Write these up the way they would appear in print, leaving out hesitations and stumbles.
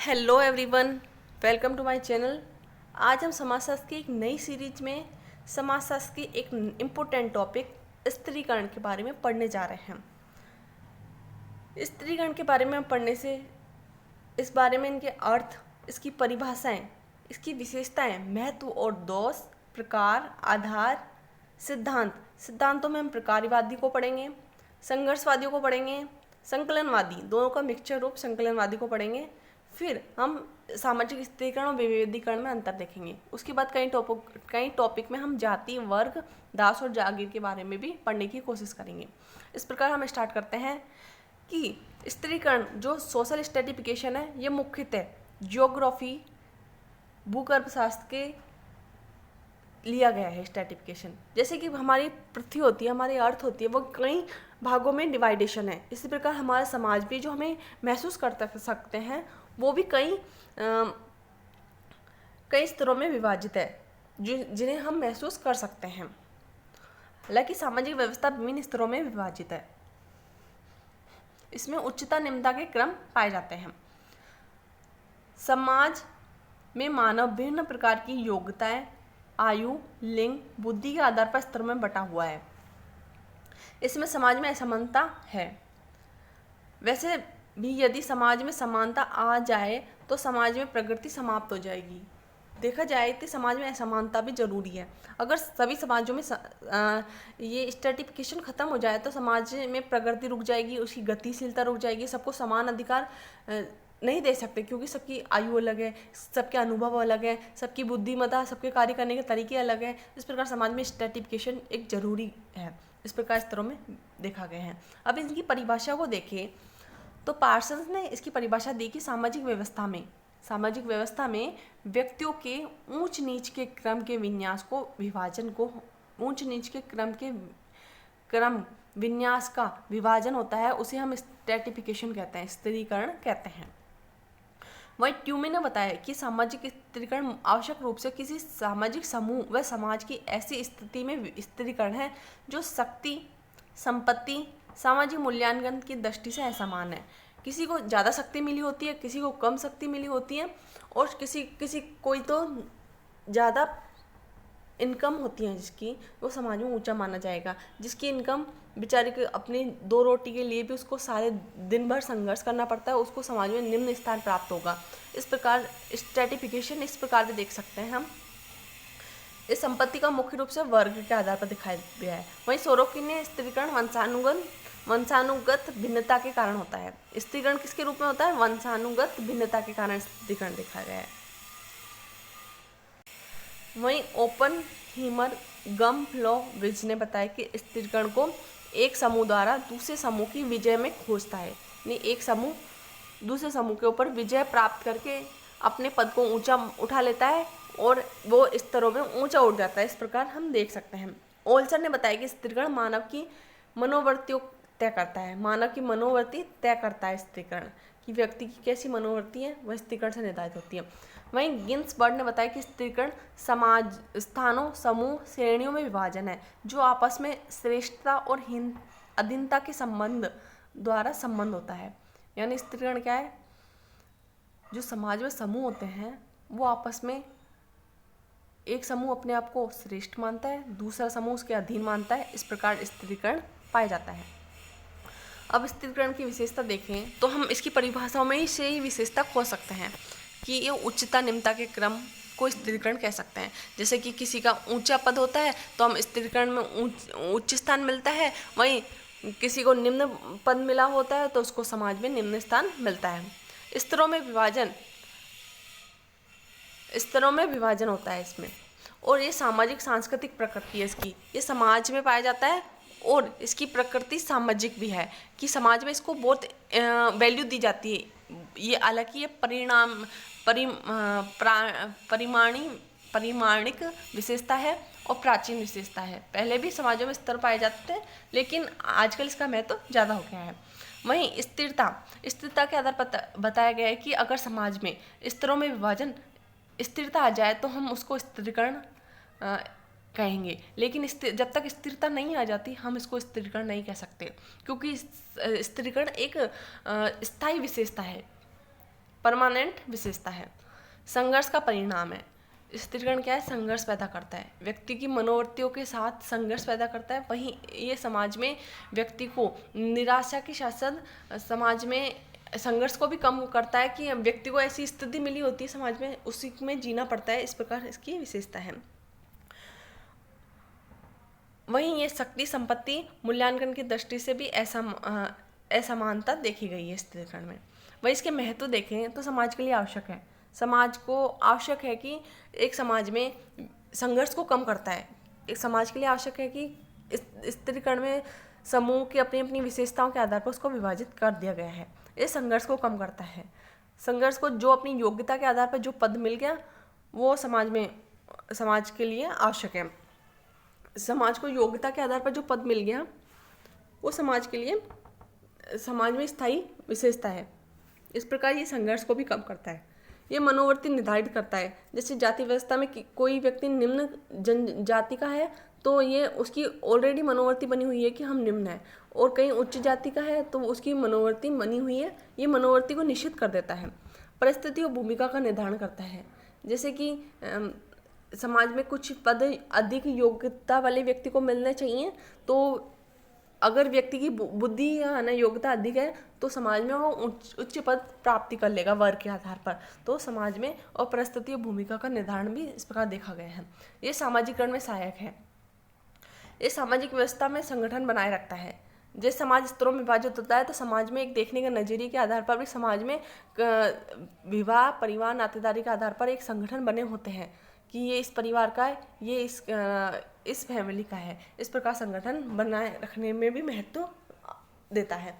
Hello everyone, welcome to my channel. आज हम समाजशास्त्र की एक नई सीरीज में समाजशास्त्र की एक इम्पोर्टेंट टॉपिक स्त्रीकरण के बारे में पढ़ने जा रहे हैं। स्त्रीकरण के बारे में हम पढ़ने से इस बारे में इनके अर्थ, इसकी परिभाषाएं, इसकी विशेषताएं, महत्व और दोष, प्रकार, आधार, सिद्धांतों में हम प्रकारवादी को पढ़ेंगे, संघर्षवादियों को पढ़ेंगे, संकलनवादी, दोनों का मिक्सचर रूप संकलनवादी को पढ़ेंगे। फिर हम सामाजिक स्त्रीकरण और विभेदीकरण में अंतर देखेंगे। उसके बाद कई टॉपिक में हम जाति, वर्ग, दास और जागीर के बारे में भी पढ़ने की कोशिश करेंगे। इस प्रकार हम स्टार्ट करते हैं कि स्त्रीकरण जो सोशल स्ट्रेटिफिकेशन है, ये मुख्यतः ज्योग्राफी, भूगर्भशास्त्र के लिया गया है स्ट्रेटिफिकेशन। जैसे कि हमारी पृथ्वी होती है, हमारी अर्थ होती है, वो कई भागों में डिवाइडेशन है। इसी प्रकार हमारा समाज भी जो हमें महसूस कर सकते हैं, वो भी कई स्तरों में विभाजित है, जिन्हें हम महसूस कर सकते हैं। हालांकि सामाजिक व्यवस्था विभिन्न स्तरों में विभाजित है। इसमें उच्चता निम्नता के क्रम पाए जाते हैं। समाज में मानव विभिन्न प्रकार की योग्यताएं, आयु, लिंग, बुद्धि के आधार पर स्तरों में बटा हुआ है। इसमें समाज में असमानता है। वैसे भी यदि समाज में समानता आ जाए तो समाज में प्रगति समाप्त हो जाएगी। देखा जाए तो समाज में असमानता भी जरूरी है। अगर सभी समाजों में ये स्ट्रेटिफिकेशन खत्म हो जाए तो समाज में प्रगति रुक जाएगी, उसकी गतिशीलता रुक जाएगी। सबको समान अधिकार नहीं दे सकते, क्योंकि सबकी आयु अलग है, सबके अनुभव अलग है, सबकी बुद्धिमत्ता, सबके कार्य करने के तरीके अलग हैं। इस प्रकार समाज में स्ट्रेटिफिकेशन एक जरूरी है। इस प्रकार स्तरों में देखा गया है। अब इनकी परिभाषा को देखें तो पार्सन्स ने इसकी परिभाषा दी कि सामाजिक व्यवस्था में व्यक्तियों के ऊंच नीच के क्रम के विन्यास को ऊंच नीच के क्रम विन्यास का विभाजन होता है, उसे हम स्ट्रेटिफिकेशन कहते हैं, स्त्रीकरण कहते हैं। वही ट्यूमे ने बताया कि सामाजिक स्त्रीकरण आवश्यक रूप से किसी सामाजिक समूह व समाज की ऐसी स्थिति में स्त्रीकरण है जो शक्ति, संपत्ति, सामाजिक मूल्यांकन की दृष्टि से असमान है। किसी को ज़्यादा शक्ति मिली होती है, किसी को कम शक्ति मिली होती है, और कोई तो ज़्यादा इनकम होती है जिसकी, वो समाज में ऊंचा माना जाएगा। जिसकी इनकम बेचारे के अपनी दो रोटी के लिए भी उसको सारे दिन भर संघर्ष करना पड़ता है, उसको समाज में निम्न स्थान प्राप्त होगा। इस प्रकार स्ट्रेटिफिकेशन इस प्रकार भी देख सकते हैं हम। इस संपत्ति का मुख्य रूप से वर्ग के आधार पर दिखाई दिया है। वहीं सोरोकी ने स्त्रीकरण वंशानुगत भिन्नता के कारण होता है। स्त्रीकरण किसके रूप में होता है? वंशानुगत भिन्नता के कारण स्त्रीकरण देखा गया है। वहीं ओपनहीमर गम्फ्लोविच ने बताया कि स्त्रीकरण को एक समूह द्वारा दूसरे समूह की विजय में खोजता है। यानी एक समूह दूसरे समूह के ऊपर विजय प्राप्त करके अपने पद को ऊंचा उठा लेता है और वो स्तरों में ऊंचा उठ जाता है। इस प्रकार हम देख सकते हैं। ओल्सन ने बताया कि स्त्रीकरण मानव की मनोवृत्तियों तय करता है। मानव की मनोवृत्ति तय करता है स्त्रीकरण, कि व्यक्ति की कैसी मनोवृत्ति है वह स्त्रीकरण से निर्धारित होती है। वहीं गिन्सबर्ग ने बताया कि स्त्रीकरण समाज, स्थानों, समूह, श्रेणियों में विभाजन है जो आपस में श्रेष्ठता और अधीनता के संबंध द्वारा संबंध होता है। यानी स्त्रीकरण क्या है? जो समाज में समूह होते हैं वो आपस में, एक समूह अपने आप को श्रेष्ठ मानता है, दूसरा समूह उसके अधीन मानता है। इस प्रकार स्त्रीकरण पाया जाता है। अब स्त्रीकरण की विशेषता देखें तो हम इसकी परिभाषाओं में से ही विशेषता खोज सकते हैं कि ये उच्चता निम्नता के क्रम को स्त्रीकरण कह सकते हैं। जैसे कि किसी का ऊंचा पद होता है तो हम स्त्रीकरण में उच्च स्थान मिलता है, वहीं किसी को निम्न पद मिला होता है तो उसको समाज में निम्न स्थान मिलता है। स्तरों में विभाजन होता है इसमें, और ये सामाजिक सांस्कृतिक प्रकृति है इसकी। ये समाज में पाया जाता है और इसकी प्रकृति सामाजिक भी है, कि समाज में इसको बहुत वैल्यू दी जाती है। ये हालांकि ये परिमाणिक विशेषता है और प्राचीन विशेषता है। पहले भी समाजों में स्तर पाए जाते थे, लेकिन आजकल इसका महत्व ज़्यादा हो गया है। वहीं स्थिरता के आधार पर बताया गया है कि अगर समाज में स्तरों में विभाजन, स्थिरता आ जाए तो हम उसको स्त्रीकरण कहेंगे। लेकिन जब तक स्थिरता नहीं आ जाती हम इसको स्त्रीकरण नहीं कह सकते, क्योंकि स्त्रीकरण एक स्थायी विशेषता है, परमानेंट विशेषता है। संघर्ष का परिणाम है। स्त्रीकरण क्या है? संघर्ष पैदा करता है, व्यक्ति की मनोवृत्तियों के साथ संघर्ष पैदा करता है। वहीं ये समाज में व्यक्ति को निराशा के साथ साथ समाज में संघर्ष को भी कम करता है कि व्यक्ति को ऐसी स्थिति मिली होती है समाज में, उसी में जीना पड़ता है। इस प्रकार इसकी विशेषता है। वहीं ये शक्ति संपत्ति मूल्यांकन की दृष्टि से भी असमानता देखी गई है स्त्रीकरण में। वहीं इसके महत्व देखें तो समाज के लिए आवश्यक है। समाज को आवश्यक है कि एक समाज में संघर्ष को कम करता है। एक समाज के लिए आवश्यक है कि स्त्रीकरण में समूह की अपनी अपनी विशेषताओं के आधार पर उसको विभाजित कर दिया गया है। ये संघर्ष को कम करता है। संघर्ष को जो अपनी योग्यता के आधार पर जो पद मिल गया वो समाज के लिए आवश्यक है। समाज को योग्यता के आधार पर जो पद मिल गया वो समाज के लिए समाज में स्थायी विशेषता है। इस प्रकार ये संघर्ष को भी कम करता है। ये मनोवृत्ति निर्धारित करता है। जैसे जाति व्यवस्था में कोई व्यक्ति निम्न जनजाति का है तो ये उसकी ऑलरेडी मनोवृत्ति बनी हुई है कि हम निम्न हैं, और कहीं उच्च जाति का है तो उसकी मनोवृत्ति बनी हुई है, ये मनोवृत्ति को निश्चित कर देता है। परिस्थिति और भूमिका का निर्धारण करता है। जैसे कि समाज में कुछ पद अधिक योग्यता वाले व्यक्ति को मिलने चाहिए, तो अगर व्यक्ति की बुद्धि या योग्यता अधिक है तो समाज में वो उच्च पद प्राप्ति कर लेगा वर्ग के आधार पर। तो समाज में और परिस्थिति और भूमिका का निर्धारण भी इस प्रकार देखा गया है। ये सामाजिकरण में सहायक है। ये सामाजिक व्यवस्था में संगठन बनाए रखता है। जिस समाज स्तरों में विभाजित होता है तो समाज में एक देखने के नजरिए के आधार पर भी समाज में विवाह परिवार नातेदारी के आधार पर एक संगठन बने होते हैं कि ये इस परिवार का है, ये इस फैमिली का है। इस प्रकार संगठन बनाए रखने में भी महत्व देता है।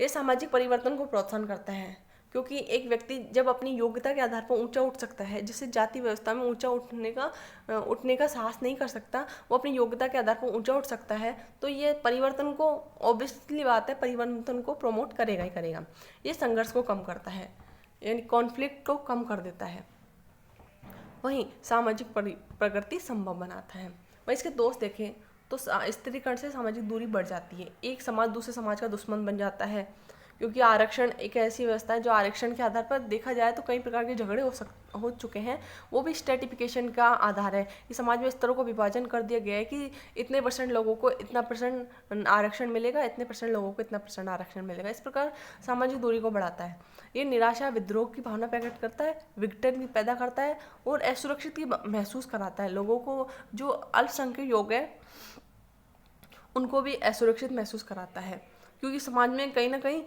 ये सामाजिक परिवर्तन को प्रोत्साहन करता है, क्योंकि एक व्यक्ति जब अपनी योग्यता के आधार पर ऊंचा उठ सकता है, जिससे जाति व्यवस्था में ऊंचा उठने का साहस नहीं कर सकता, वो अपनी योग्यता के आधार पर ऊंचा उठ सकता है, तो ये परिवर्तन को ऑब्वियसली बात है परिवर्तन को प्रमोट करेगा ही करेगा। ये संघर्ष को कम करता है, यानी कॉन्फ्लिक्ट को कम कर देता है। वहीं सामाजिक प्रगति संभव बनाता है। वहीं इसके दोष देखें तो स्त्रीकरण से सामाजिक दूरी बढ़ जाती है। एक समाज दूसरे समाज का दुश्मन बन जाता है, क्योंकि आरक्षण एक ऐसी व्यवस्था है जो आरक्षण के आधार पर देखा जाए तो कई प्रकार के झगड़े हो चुके हैं। वो भी स्ट्रेटिफिकेशन का आधार है कि समाज में स्तरों को विभाजन कर दिया गया है कि इतने % लोगों को इतना % आरक्षण मिलेगा, इतने % लोगों को इतना % आरक्षण मिलेगा। इस प्रकार सामाजिक दूरी को बढ़ाता है। ये निराशा विद्रोह की भावना प्रकट करता है, विघटन पैदा करता है और असुरक्षित की महसूस कराता है। लोगों को जो अल्पसंख्यक लोग हैं उनको भी असुरक्षित महसूस कराता है, क्योंकि समाज में कहीं ना कहीं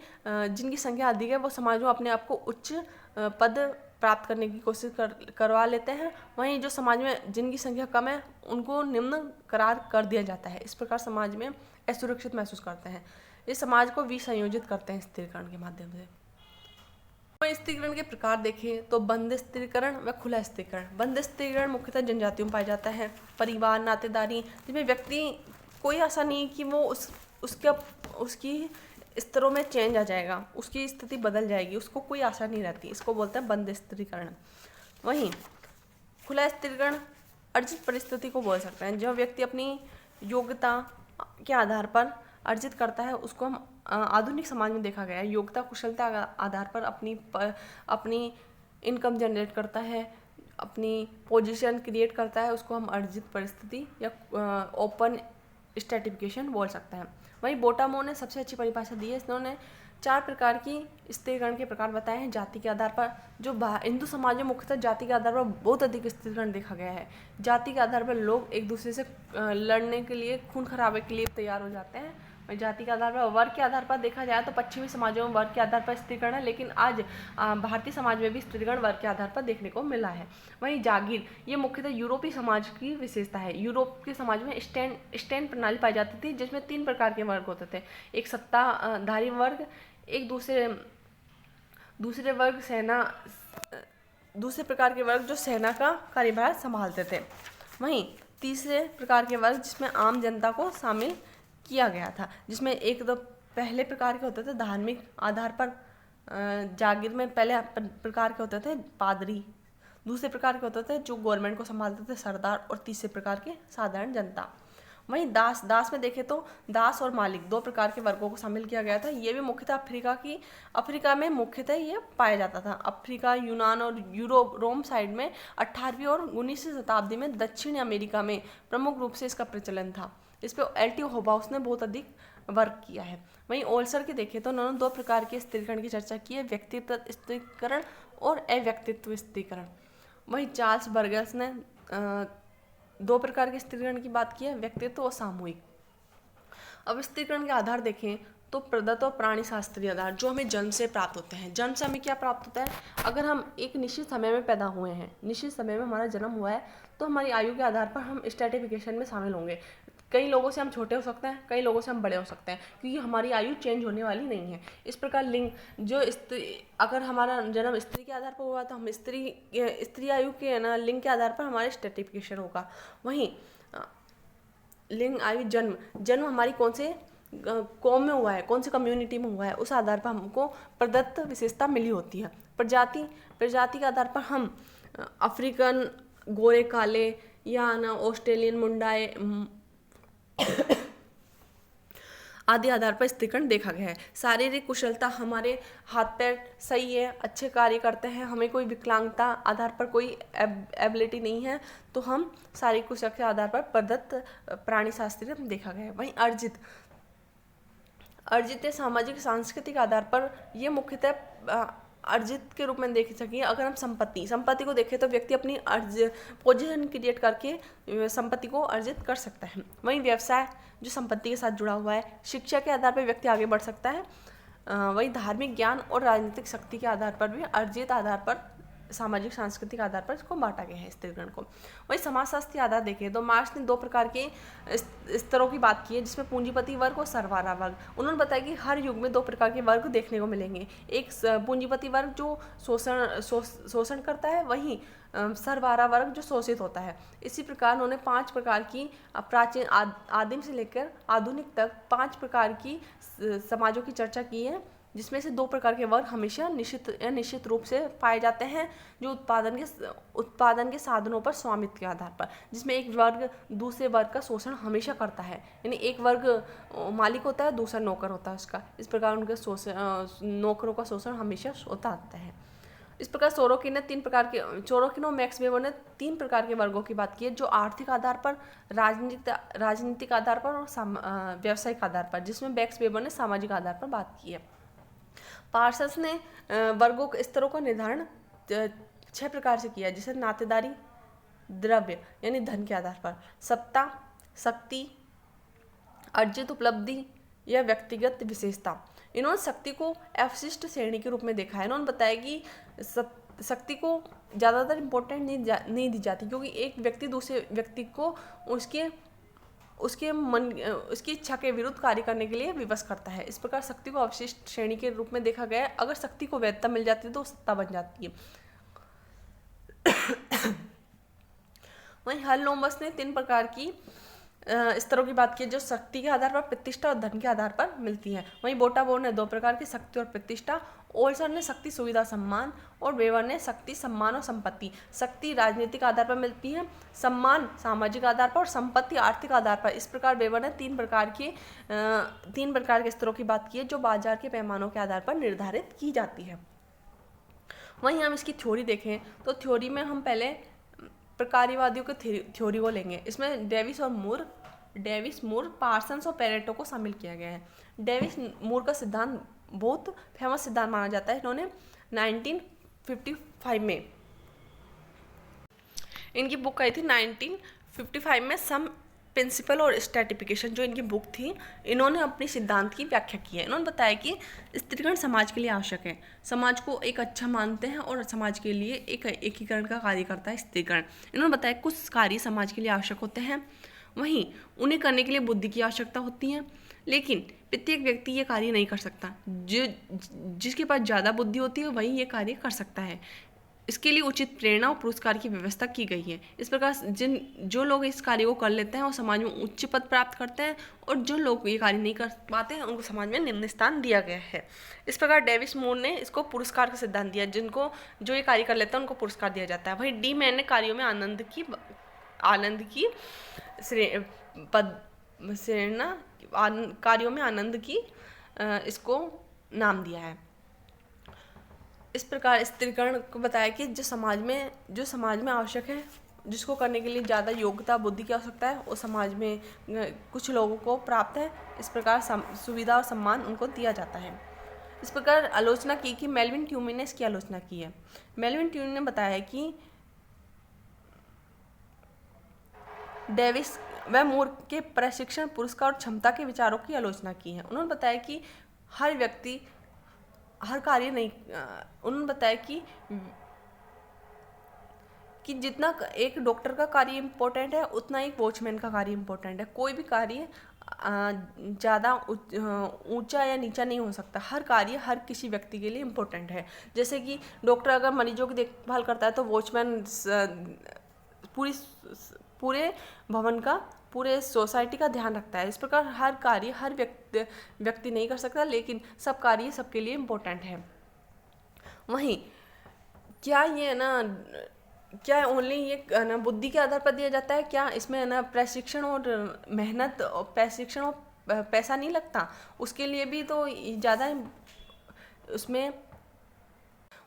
जिनकी संख्या अधिक है वो समाज में अपने आप को उच्च पद प्राप्त करने की कोशिश करवा लेते हैं। वहीं जो समाज में जिनकी संख्या कम है उनको निम्न करार कर दिया जाता है। इस प्रकार समाज में असुरक्षित महसूस करते हैं। ये समाज को विसंयोजित करते हैं स्त्रीकरण के माध्यम से। तो स्त्रीकरण के प्रकार देखें तो बंद स्त्रीकरण व खुला स्त्रीकरण। बंद स्त्रीकरण मुख्यतः जनजातियों में पाया जाता है। परिवार नातेदारी जिसमें व्यक्ति कोई आशा नहीं कि वो उसकी स्तरों में चेंज आ जाएगा, उसकी स्थिति बदल जाएगी, उसको कोई आशा नहीं रहती। इसको बोलते हैं बंद स्त्रीकरण। वहीं खुला स्त्रीकरण अर्जित परिस्थिति को बोल सकते हैं। जो व्यक्ति अपनी योग्यता के आधार पर अर्जित करता है उसको हम आधुनिक समाज में देखा गया है योग्यता कुशलता आधार पर अपनी इनकम जनरेट करता है, अपनी पोजीशन क्रिएट करता है, उसको हम अर्जित परिस्थिति या ओपन स्ट्रेटिफिकेशन बोल सकते हैं। वहीं बोटामो ने सबसे अच्छी परिभाषा दी है। इन्होंने 4 प्रकार की स्त्रीकरण के प्रकार बताए हैं जाति के आधार पर। जो हिंदू समाज में मुख्यतः जाति के आधार पर बहुत अधिक स्त्रीकरण देखा गया है। जाति के आधार पर लोग एक दूसरे से लड़ने के लिए, खून खराबे के लिए तैयार हो जाते हैं। वहीं जाति के आधार पर, वर्ग के आधार पर देखा जाए तो पश्चिमी समाजों में वर्ग के आधार पर स्त्रीकरण है, लेकिन आज भारतीय समाज में भी स्त्रीकरण वर्ग के आधार पर देखने को मिला है। वहीं जागीर, ये मुख्यतः यूरोपीय समाज की विशेषता है। यूरोप के समाज में स्टैंड प्रणाली पाई जाती थी, जिसमें 3 प्रकार के वर्ग होते थे। एक सत्ताधारी वर्ग, एक दूसरे वर्ग दूसरे प्रकार के वर्ग जो सेना का कार्यभार संभालते थे। वहीं तीसरे प्रकार के वर्ग जिसमें आम जनता को शामिल किया गया था, जिसमें एक दो पहले प्रकार के होते थे धार्मिक आधार पर। जागीर में पहले प्रकार के होते थे पादरी, दूसरे प्रकार के होते थे जो गवर्नमेंट को संभालते थे सरदार, और तीसरे प्रकार के साधारण जनता। वहीं दास में देखें तो दास और मालिक 2 प्रकार के वर्गों को शामिल किया गया था। ये भी मुख्यतः अफ्रीका में मुख्यतः ये पाया जाता था। अफ्रीका, यूनान और यूरोप, रोम साइड में 18वीं और 19वीं शताब्दी में दक्षिण अमेरिका में प्रमुख रूप से इसका प्रचलन था। इस पर एल टी होबाउस ने बहुत अधिक वर्क किया है। वहीं ओल्सर के देखें तो उन्होंने 2 प्रकार के स्त्रीकरण की चर्चा की है, व्यक्तित्व स्त्रीकरण और अव्यक्तित्व स्त्रीकरण। वहीं चार्ल्स बर्गस ने 2 प्रकार के स्त्रीकरण की बात की है, व्यक्तित्व और सामूहिक। अब स्त्रीकरण के आधार देखें तो प्रदत्त और प्राणी शास्त्रीय आधार जो हमें जन्म से प्राप्त होते हैं। जन्म से हमें क्या प्राप्त होता है? अगर हम एक निश्चित समय में पैदा हुए हैं, निश्चित समय में हमारा जन्म हुआ है, तो हमारी आयु के आधार पर हम स्ट्रैटिफिकेशन में शामिल होंगे। कई लोगों से हम छोटे हो सकते हैं, कई लोगों से हम बड़े हो सकते हैं, क्योंकि हमारी आयु चेंज होने वाली नहीं है। इस प्रकार लिंग जो अगर हमारा जन्म स्त्री के आधार पर हुआ तो हम स्त्री आयु के लिंग के आधार पर हमारे स्ट्रैटिफिकेशन होगा। वहीं लिंग आयु जन्म हमारी कौन से कौम में हुआ है, कौन सी कम्युनिटी में हुआ है, उस आधार पर हमको प्रदत्त विशेषता मिली होती है। प्रजाति के आधार पर हम अफ्रीकन, गोरे काले या ऑस्ट्रेलियन मुंडाए आदि आधार पर स्त्रीकरण देखा गया है। शारीरिक कुशलता, हमारे हाथ पैर सही है, अच्छे कार्य करते हैं, हमें कोई विकलांगता आधार पर कोई एबिलिटी नहीं है, तो हम शारीरिक कुशलता के आधार पर प्रदत्त प्राणी शास्त्रीय देखा गया है। वहीं अर्जित या सामाजिक सांस्कृतिक आधार पर ये मुख्यतः अर्जित के रूप में देख सकें। अगर हम संपत्ति को देखें तो व्यक्ति अपनी पोजीशन क्रिएट करके संपत्ति को अर्जित कर सकता है। वहीं व्यवसाय जो संपत्ति के साथ जुड़ा हुआ है। शिक्षा के आधार पर व्यक्ति आगे बढ़ सकता है। वहीं धार्मिक ज्ञान और राजनीतिक शक्ति के आधार पर भी अर्जित आधार पर, सामाजिक सांस्कृतिक आधार पर इसको बांटा गया है स्त्रीकरण को। वही समाजशास्त्रीय आधार देखें तो मार्क्स ने 2 प्रकार के स्तरों की बात की है, जिसमें पूंजीपति वर्ग और सरवारा वर्ग। उन्होंने बताया कि हर युग में 2 प्रकार के वर्ग देखने को मिलेंगे। एक पूंजीपति वर्ग जो शोषण करता है, वहीं सरवारा वर्ग जो शोषित होता है। इसी प्रकार उन्होंने 5 प्रकार की प्राचीन आदिम से लेकर आधुनिक तक 5 प्रकार की समाजों की चर्चा की है, जिसमें से 2 प्रकार के वर्ग हमेशा निश्चित रूप से पाए जाते हैं, जो उत्पादन के साधनों पर स्वामित्व के आधार पर, जिसमें एक वर्ग दूसरे वर्ग का शोषण हमेशा करता है। यानी एक वर्ग मालिक होता है, दूसरा नौकर होता है उसका। इस प्रकार उनके नौकरों का शोषण हमेशा होता आता है। इस प्रकार सोरोकिन और मैक्स वेबर ने 3 प्रकार के वर्गों की बात की है, जो आर्थिक आधार पर, राजनीतिक आधार पर और व्यावसायिक आधार पर, जिसमें मैक्स वेबर ने सामाजिक आधार पर बात की है। पार्सल्स ने वर्गों के स्तरों का निर्धारण 6 प्रकार से किया, जैसे नातेदारी, द्रव्य यानी धन के आधार पर, सत्ता, शक्ति, अर्जित उपलब्धि या व्यक्तिगत विशेषता। इन्होंने शक्ति को अवशिष्ट श्रेणी के रूप में देखा है। इन्होंने बताया कि शक्ति को ज़्यादातर इम्पोर्टेंट नहीं दी जाती, क्योंकि एक व्यक्ति दूसरे व्यक्ति को उसकी इच्छा के विरुद्ध कार्य करने के लिए विवश करता है। इस प्रकार शक्ति को अवशिष्ट श्रेणी के रूप में देखा गया है। अगर शक्ति को वैधता मिल जाती है तो सत्ता बन जाती है। वहीं हललोम्बस ने 3 प्रकार की स्तरों की बात की, जो शक्ति के आधार पर, प्रतिष्ठा और धन के आधार पर मिलती है। वहीं बोटाबोर ने 2 प्रकार की शक्ति और प्रतिष्ठा, ओल्सन ने शक्ति, सुविधा, सम्मान, और वेबर ने शक्ति, सम्मान और संपत्ति। शक्ति राजनीतिक आधार पर मिलती है, सम्मान सामाजिक आधार पर और संपत्ति आर्थिक आधार पर। इस प्रकार वेबर ने 3 प्रकार के स्तरों की बात की है, जो बाजार के पैमानों के आधार पर निर्धारित की जाती है। वहीं हम इसकी थ्योरी देखें तो थ्योरी में हम पहले प्रकार्यवादियों के थ्योरी को लेंगे। इसमें डेविस मूर, पार्सन्स और पेरेटो को शामिल किया गया है। डेविस मूर का सिद्धांत बहुत फेमस सिद्धांत माना जाता है। इन्होंने 1955 में इनकी बुक आई थी 1955 में सम प्रिंसिपल और स्ट्रैटिफिकेशन, जो इनकी बुक थी, इन्होंने अपनी सिद्धांत की व्याख्या की है। इन्होंने बताया कि स्त्रीकरण समाज के लिए आवश्यक है, समाज को एक अच्छा मानते हैं और समाज के लिए एक एकीकरण का कार्य करता है स्त्रीकरण। इन्होंने बताया कुछ कार्य समाज के लिए आवश्यक होते हैं, वहीं उन्हें करने के लिए बुद्धि की आवश्यकता होती है, लेकिन प्रत्येक व्यक्ति ये कार्य नहीं कर सकता। जिसके पास ज़्यादा बुद्धि होती है वही ये कार्य कर सकता है। इसके लिए उचित प्रेरणा और पुरस्कार की व्यवस्था की गई है। इस प्रकार जो लोग इस कार्य को कर लेते हैं वो समाज में उच्च पद प्राप्त करते हैं, और जो लोग ये कार्य नहीं कर पाते हैं उनको समाज में निम्न स्थान दिया गया है। इस प्रकार डेविस मूर ने इसको पुरस्कार का सिद्धांत दिया, जो ये कार्य कर लेते हैं उनको पुरस्कार दिया जाता है। वहीं डी मैन ने कार्यों में आनंद की कार्यों में आनंद की इसको नाम दिया है। इस प्रकार स्त्रीकरण को बताया कि जो समाज में आवश्यक है, जिसको करने के लिए ज़्यादा योग्यता बुद्धि की आवश्यकता है, वो समाज में कुछ लोगों को प्राप्त है। इस प्रकार सुविधा और सम्मान उनको दिया जाता है। इस प्रकार आलोचना की कि मेल्विन ट्यूमी ने इसकी आलोचना की है। मेल्विन ट्यूमी ने बताया है कि डेविस व मूर के प्रशिक्षण, पुरस्कार और क्षमता के विचारों की आलोचना की है। उन्होंने बताया कि हर व्यक्ति हर कार्य नहीं, उन्होंने बताया कि जितना एक डॉक्टर का कार्य इम्पोर्टेंट है उतना एक वॉचमैन का कार्य इम्पोर्टेंट है। कोई भी कार्य ज़्यादा ऊंचा या नीचा नहीं हो सकता। हर कार्य हर किसी व्यक्ति के लिए इम्पोर्टेंट है। जैसे कि डॉक्टर अगर मरीजों की देखभाल करता है तो वॉचमैन पूरे भवन का, पूरे सोसाइटी का ध्यान रखता है। इस प्रकार हर कार्य हर व्यक्ति नहीं कर सकता, लेकिन सब कार्य सबके लिए इम्पोर्टेंट है। वहीं क्या ओनली ये ना बुद्धि के आधार पर दिया जाता है? क्या इसमें ना प्रशिक्षण और मेहनत और प्रशिक्षण और पैसा नहीं लगता? उसके लिए भी तो ज़्यादा उसमें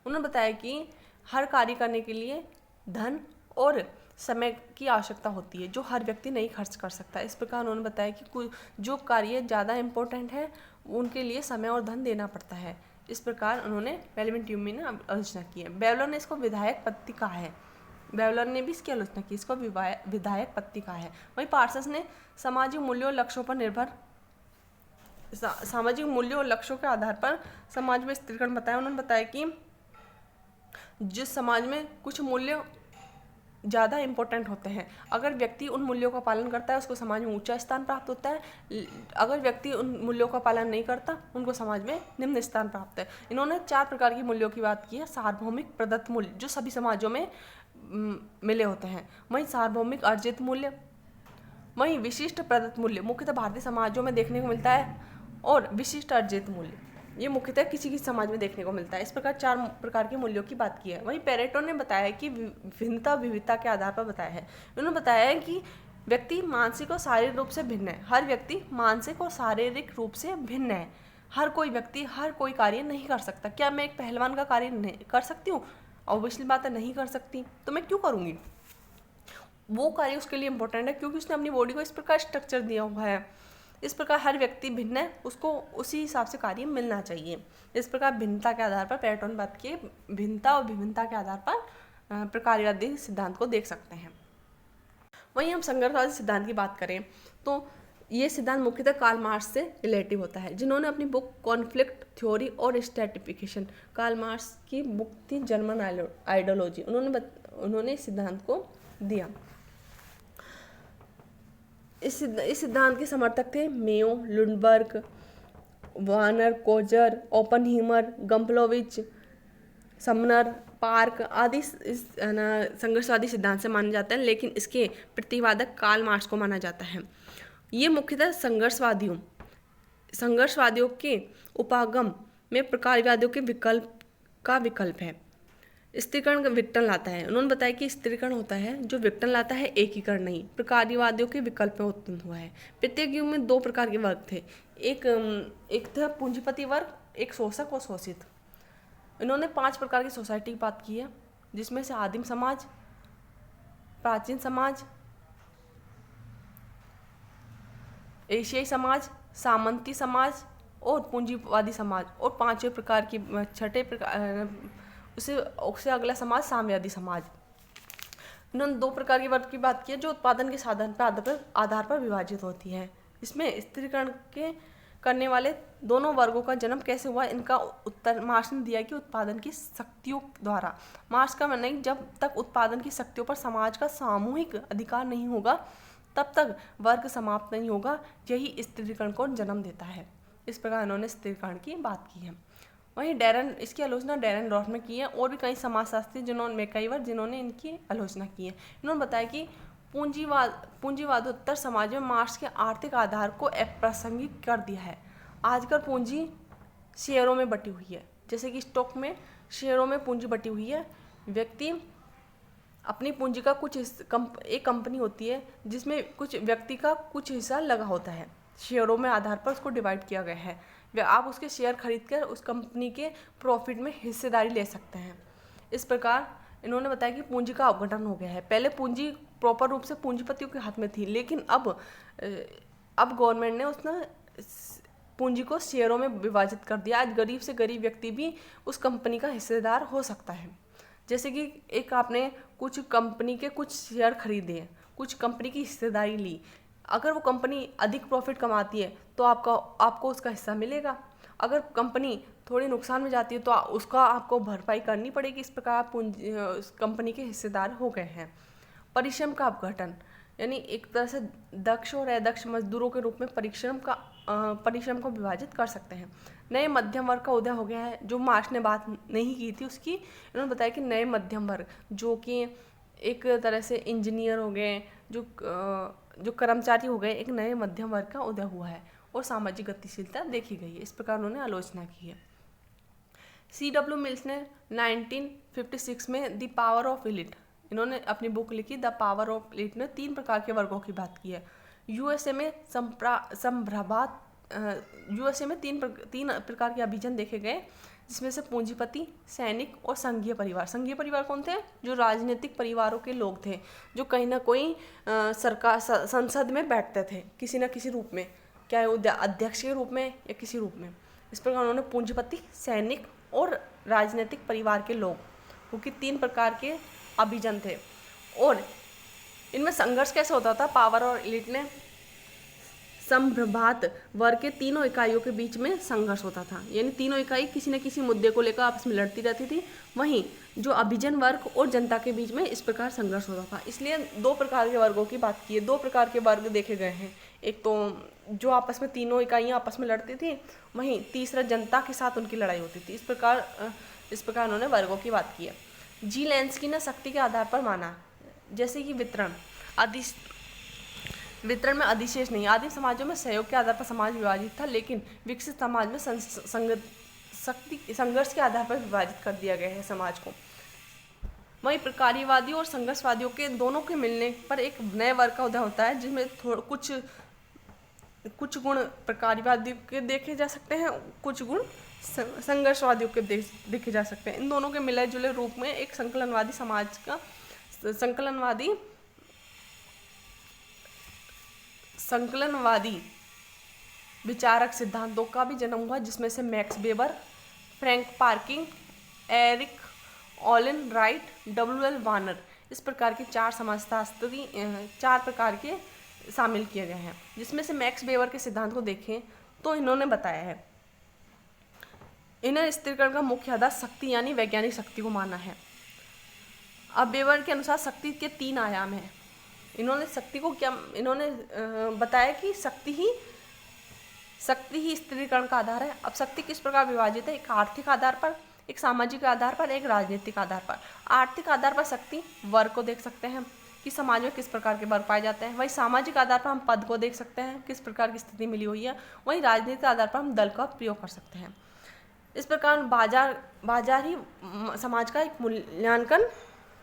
उन्होंने बताया कि हर कार्य करने के लिए धन और समय की आवश्यकता होती है, जो हर व्यक्ति नहीं खर्च कर सकता। इस प्रकार उन्होंने बताया कि जो कार्य ज़्यादा इम्पोर्टेंट है उनके लिए समय और धन देना पड़ता है। इस प्रकार उन्होंने मेल्विन ट्यूमी ने आलोचना की है। बेवलर ने इसको विधायक पत्ती कहा है। बेवलर ने भी इसकी आलोचना की, इसको विधायक पत्ती कहा है। वहीं पार्सस ने सामाजिक मूल्यों और लक्ष्यों के आधार पर समाज में स्त्रीकरण बताया। उन्होंने बताया कि जिस समाज में कुछ मूल्य ज़्यादा इम्पोर्टेंट होते हैं, अगर व्यक्ति उन मूल्यों का पालन करता है उसको समाज में ऊंचा स्थान प्राप्त होता है। अगर व्यक्ति उन मूल्यों का पालन नहीं करता उनको समाज में निम्न स्थान प्राप्त है। इन्होंने 4 प्रकार की मूल्यों की बात की है। सार्वभौमिक प्रदत्त मूल्य जो सभी समाजों में मिले होते हैं, वहीं सार्वभौमिक अर्जित मूल्य, वहीं विशिष्ट प्रदत्त मूल्य मुख्यतः भारतीय समाजों में देखने को मिलता है, और विशिष्ट अर्जित मूल्य ये मुख्यतः किसी समाज में देखने को मिलता है। इस प्रकार 4 प्रकार के मूल्यों की बात की है। वहीं पेरेटो ने बताया कि भिन्नता विविधता के आधार पर बताया है। उन्होंने बताया है कि व्यक्ति मानसिक और शारीरिक रूप से भिन्न है। हर व्यक्ति मानसिक और शारीरिक रूप से भिन्न है। हर कोई व्यक्ति हर कोई कार्य नहीं कर सकता। क्या मैं एक पहलवान का कार्य नहीं कर सकती हूँ? ऑब्वियसली बात है, नहीं कर सकती, तो मैं क्यों करूँगी? वो कार्य उसके लिए इंपॉर्टेंट है क्योंकि उसने अपनी बॉडी को इस प्रकार स्ट्रक्चर दिया हुआ है। इस प्रकार हर व्यक्ति भिन्न है, उसको उसी हिसाब से कार्य मिलना चाहिए। इस प्रकार भिन्नता के आधार पर पेरेटो ने बात की, भिन्नता और विभिन्नता के आधार पर प्रकारवादी सिद्धांत को देख सकते हैं। वहीं हम संघर्षवादी सिद्धांत की बात करें तो ये सिद्धांत मुख्यतः कार्ल मार्क्स से रिलेटिव होता है, जिन्होंने अपनी बुक कॉन्फ्लिक्ट थ्योरी और स्ट्रैटिफिकेशन, कार्ल मार्क्स की बुक थी जर्मन आइडियोलॉजी, उन्होंने इस सिद्धांत को दिया। इस सिद्धांत के समर्थक थे Mayo, Lundberg, Warner, Coser, Oppenheimer, Gumplowicz, Sumner, Park आदि इस संघर्षवादी सिद्धांत से माने जाते हैं, लेकिन इसके प्रतिवादक कार्ल मार्क्स को माना जाता है। ये मुख्यतः संघर्षवादियों के उपागम में प्रकारवादियों के विकल्प है। स्त्रीकरण का विघटन लाता है। उन्होंने बताया कि स्त्रीकरण होता है जो विघटन लाता है, एकीकरण नहीं। प्रकारवादियों के विकल्प में उत्पन्न हुआ है। प्रत्येक युग में 2 प्रकार के वर्ग थे, एक था पूंजीपति वर्ग, एक शोषक और शोषित। इन्होंने 5 प्रकार की सोसाइटी की बात की है, जिसमें से आदिम समाज, प्राचीन समाज, एशियाई समाज, सामंती समाज और पूंजीवादी समाज, और 5वें प्रकार की 6ठे प्रकार उससे अगला समाज साम्यवादी समाज। इन्होंने 2 प्रकार के वर्ग की बात की है जो उत्पादन के साधन पर आधार पर विभाजित होती है। इसमें स्त्रीकरण के करने वाले दोनों वर्गों का जन्म कैसे हुआ, इनका उत्तर मार्क्स ने दिया कि उत्पादन की शक्तियों द्वारा। मार्क्स का मानना है कि जब तक उत्पादन की शक्तियों पर समाज का सामूहिक अधिकार नहीं होगा तब तक वर्ग समाप्त नहीं होगा। यही स्त्रीकरण को जन्म देता है। इस प्रकार इन्होंने स्त्रीकरण की बात की है। वहीं इसकी आलोचना डैरेन रॉथ ने की है, और भी कई समाजशास्त्री जिन्होंने इनकी आलोचना की है। इन्होंने बताया कि पूंजीवादोत्तर समाज में मार्क्स के आर्थिक आधार को अप्रासंगिक कर दिया है। आजकल पूंजी शेयरों में बटी हुई है, जैसे कि स्टॉक में शेयरों में पूंजी बटी हुई है। व्यक्ति अपनी पूंजी का एक कंपनी होती है जिसमें कुछ व्यक्ति का कुछ हिस्सा लगा होता है, शेयरों में आधार पर उसको डिवाइड किया गया है। आप उसके शेयर खरीद कर उस कंपनी के प्रॉफिट में हिस्सेदारी ले सकते हैं। इस प्रकार इन्होंने बताया कि पूंजी का अपघटन हो गया है। पहले पूंजी प्रॉपर रूप से पूंजीपतियों के हाथ में थी, लेकिन अब गवर्नमेंट ने उसने पूंजी को शेयरों में विभाजित कर दिया। आज गरीब से गरीब व्यक्ति भी उस कंपनी का हिस्सेदार हो सकता है। जैसे कि एक आपने कुछ कंपनी के कुछ शेयर खरीदे, कुछ कंपनी की हिस्सेदारी ली, अगर वो कंपनी अधिक प्रॉफिट कमाती है तो आपको उसका हिस्सा मिलेगा। अगर कंपनी थोड़ी नुकसान में जाती है तो उसका आपको भरपाई करनी पड़ेगी। इस प्रकार आप उस कंपनी के हिस्सेदार हो गए हैं। परिश्रम का अपघटन, यानी एक तरह से दक्ष और अदक्ष मजदूरों के रूप में परिश्रम को विभाजित कर सकते हैं। नए मध्यम वर्ग का उदय हो गया है, जो मार्क्स ने बात नहीं की थी उसकी। इन्होंने बताया कि नए मध्यम वर्ग जो कि एक तरह से इंजीनियर हो गए, जो कर्मचारी हो गए, एक नए मध्यम वर्ग का उदय हुआ है और सामाजिक गतिशीलता देखी गई है। इस प्रकार उन्होंने आलोचना की है। C.W. मिल्स ने 1956 में द पावर ऑफ एलिट, इन्होंने अपनी बुक लिखी द पावर ऑफ एलिट में 3 प्रकार के वर्गों की बात की है। यूएसए में यूएसए में तीन प्रकार के अभिजन देखे गए, जिसमें से पूंजीपति, सैनिक और संघीय परिवार। संघीय परिवार कौन थे? जो राजनीतिक परिवारों के लोग थे, जो कहीं ना कोई सरकार संसद में बैठते थे किसी न किसी रूप में, चाहे अध्यक्ष के रूप में या किसी रूप में। इस प्रकार उन्होंने पूंजीपति, सैनिक और राजनीतिक परिवार के लोग, क्योंकि 3 प्रकार के अभिजन थे। और इनमें संघर्ष कैसे होता था? पावर और एलिट ने संप्रभात वर्ग के तीनों इकाइयों के बीच में संघर्ष होता था, यानी तीनों इकाई किसी न किसी मुद्दे को लेकर आपस में लड़ती रहती थी। वहीं जो अभिजन वर्ग और जनता के बीच में इस प्रकार संघर्ष होता था। इसलिए 2 प्रकार के वर्गों की बात की है। 2 प्रकार के वर्ग देखे गए हैं, एक तो जो आपस में तीनों इकाइयाँ आपस में लड़ती थी, वहीं तीसरा जनता के साथ उनकी लड़ाई होती थी। इस प्रकार उन्होंने वर्गों की बात की है। जी लेंस्की ने शक्ति के आधार पर माना, जैसे कि वितरण में अधिशेष नहीं। आदिम समाजों में सहयोग के आधार पर समाज विभाजित था, लेकिन विकसित समाज में संघर्ष के आधार पर विभाजित कर दिया गया है समाज को। वहीं प्रकारीवादी और संघर्षवादियों के दोनों के मिलने पर एक नए वर्ग का उदय होता है, जिसमें कुछ गुण प्रकारीवादियों के देखे जा सकते हैं, कुछ गुण संघर्षवादियों के देखे जा सकते हैं। इन दोनों के मिले जुले रूप में एक संकलनवादी विचारक सिद्धांतों का भी जन्म हुआ, जिसमें से Max Weber, Frank Parkin, Eric Olin Wright, W.L. Warner, इस प्रकार के 4 समाजशास्त्री 4 प्रकार के शामिल किए गए हैं। जिसमें से मैक्स वेबर के सिद्धांत को देखें तो इन्होंने बताया है, इन्हें स्थिरीकरण का मुख्य आधार शक्ति यानी वैज्ञानिक शक्ति को माना है। अब वेबर के अनुसार शक्ति के 3 आयाम हैं। इन्होंने शक्ति को बताया कि शक्ति ही स्थिरीकरण का आधार है। अब शक्ति किस प्रकार विभाजित है? एक आर्थिक आधार पर, एक सामाजिक आधार पर, एक राजनीतिक आधार पर। आर्थिक आधार पर शक्ति वर्ग को देख सकते हैं कि समाज में किस प्रकार के वर्ग पाए जाते हैं। वहीं सामाजिक आधार पर हम पद को देख सकते हैं, किस प्रकार की स्थिति मिली हुई है। वहीं राजनीतिक आधार पर हम दल का प्रयोग कर सकते हैं। इस प्रकार बाजार ही समाज का एक मूल्यांकन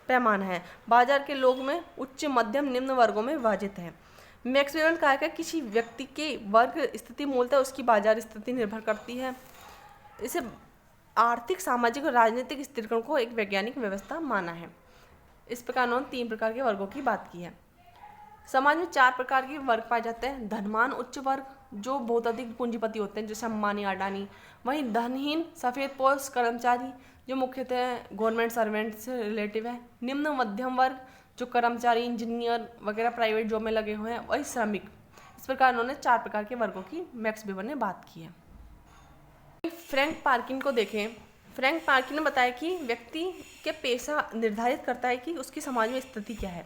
पैमाना है। बाजार के लोग में उच्च, मध्यम, निम्न वर्गों में विभाजित है। मैक्स वेबर ने कहा है कि किसी व्यक्ति के वर्ग स्थिति मूलतः उसकी बाजार स्थिति निर्भर करती है। इसे आर्थिक, सामाजिक और राजनीतिक स्थिरीकरण को एक वैज्ञानिक व्यवस्था माना है। इस प्रकार उन्होंने 3 प्रकार के वर्गों की बात की है। समाज में 4 प्रकार के वर्ग पाए जाते हैं। धनवान उच्च वर्ग, जो बहुत अधिक पूंजीपति होते हैं, जैसे अंबानी, अडानी। वहीं धनहीन सफेदपोश कर्मचारी, जो मुख्यतः गवर्नमेंट सर्वेंट से रिलेटिव है। निम्न मध्यम वर्ग, जो कर्मचारी, इंजीनियर वगैरह प्राइवेट जॉब में लगे हुए हैं। वही श्रमिक। इस प्रकार उन्होंने 4 प्रकार के वर्गों की मैक्स वेबर ने बात की है। फ्रैंक पार्किन को देखें। फ्रैंक पार्किन ने बताया कि व्यक्ति के पेशा निर्धारित करता है कि उसकी समाज में स्थिति क्या है।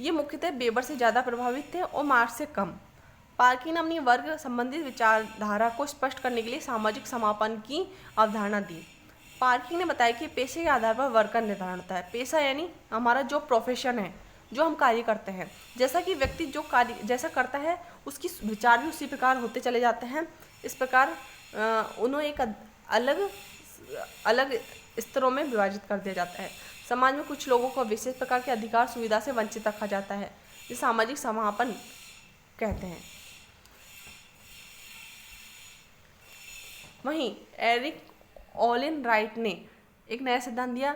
ये मुख्यतः वेबर से ज़्यादा प्रभावित थे और मार्क्स से कम। पार्किन ने अपनी वर्ग संबंधित विचारधारा को स्पष्ट करने के लिए सामाजिक समापन की अवधारणा दी। पार्किन ने बताया कि पेशे के आधार पर वर्ग का निर्धारण होता है। पेशा यानी हमारा जो प्रोफेशन है, जो हम कार्य करते हैं। जैसा कि व्यक्ति जो कार्य जैसा करता है, उसकी विचार भी उसी प्रकार होते चले जाते हैं। इस प्रकार उन्हें एक अलग स्तरों में विभाजित कर दिया जाता है। समाज में कुछ लोगों को विशेष प्रकार के अधिकार सुविधा से वंचित रखा जाता है, जिसे सामाजिक समापन कहते हैं। वहीं एरिक ओलिन राइट ने एक नया सिद्धांत दिया,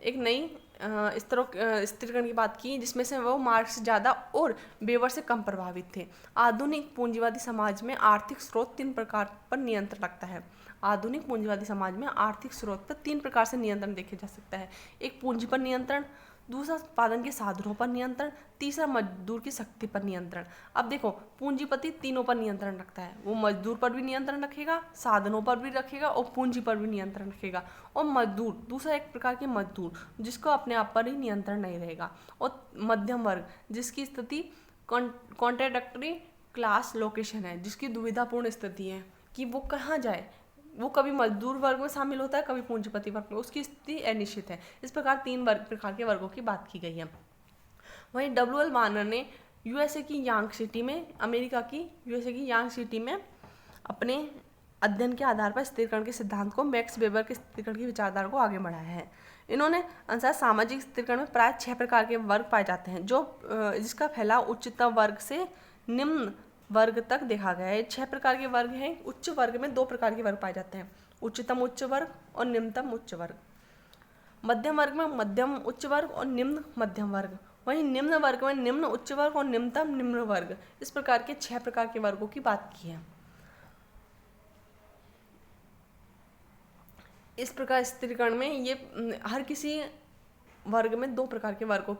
एक नई स्थिरीकरण की बात की, जिसमें से वो मार्क्स से ज़्यादा और वेबर से कम प्रभावित थे। आधुनिक पूंजीवादी समाज में आर्थिक स्रोत 3 प्रकार पर नियंत्रण रखता है। आधुनिक पूंजीवादी समाज में आर्थिक स्रोत पर 3 प्रकार से नियंत्रण देखे जा सकता है। एक पूंजी पर नियंत्रण, दूसरा उत्पादन के साधनों पर नियंत्रण, तीसरा मजदूर की शक्ति पर नियंत्रण। अब देखो, पूंजीपति तीनों पर नियंत्रण रखता है। वो मजदूर पर भी नियंत्रण रखेगा, साधनों पर भी रखेगा और पूंजी पर भी नियंत्रण रखेगा। और मजदूर, दूसरा एक प्रकार के मजदूर जिसको अपने आप पर ही नियंत्रण नहीं रहेगा। और मध्यम वर्ग जिसकी स्थिति कॉन्ट्राडिक्टरी क्लास लोकेशन है, जिसकी दुविधापूर्ण स्थिति है कि वो कहाँ जाए। वो कभी मजदूर वर्ग में शामिल होता है, कभी पूंजीपति वर्ग में, उसकी स्थिति अनिश्चित है। इस प्रकार 3 प्रकार के वर्गों की बात की गई है। वहीं डब्ल्यू.एल. वार्नर ने यूएसए की यांग सिटी में, अमेरिका की यूएसए की यांग सिटी में अपने अध्ययन के आधार पर स्थिरीकरण के सिद्धांत को मैक्स वेबर के स्थिरीकरण की विचारधारा को आगे बढ़ाया है। इन्होंने अनुसार सामाजिक स्थिरीकरण में प्राय 6 प्रकार के वर्ग पाए जाते हैं, जिसका फैलाव उच्चतम वर्ग से निम्न वर्ग तक देखा गया है। 6 प्रकार के वर्ग हैं। उच्च वर्ग में 2 प्रकार के वर्ग पाए जाते हैं, उच्चतम उच्च वर्ग और निम्नतम उच्च वर्ग। मध्यम वर्ग में मध्यम उच्च वर्ग और निम्न मध्यम वर्ग। वहीं निम्न वर्ग में निम्न उच्च वर्ग और निम्नतम निम्न वर्ग। इस प्रकार के 6 प्रकार के वर्गों की बात की है। इस प्रकार स्थिरीकरण में ये हर किसी वर्ग में 2 प्रकार के वर्गों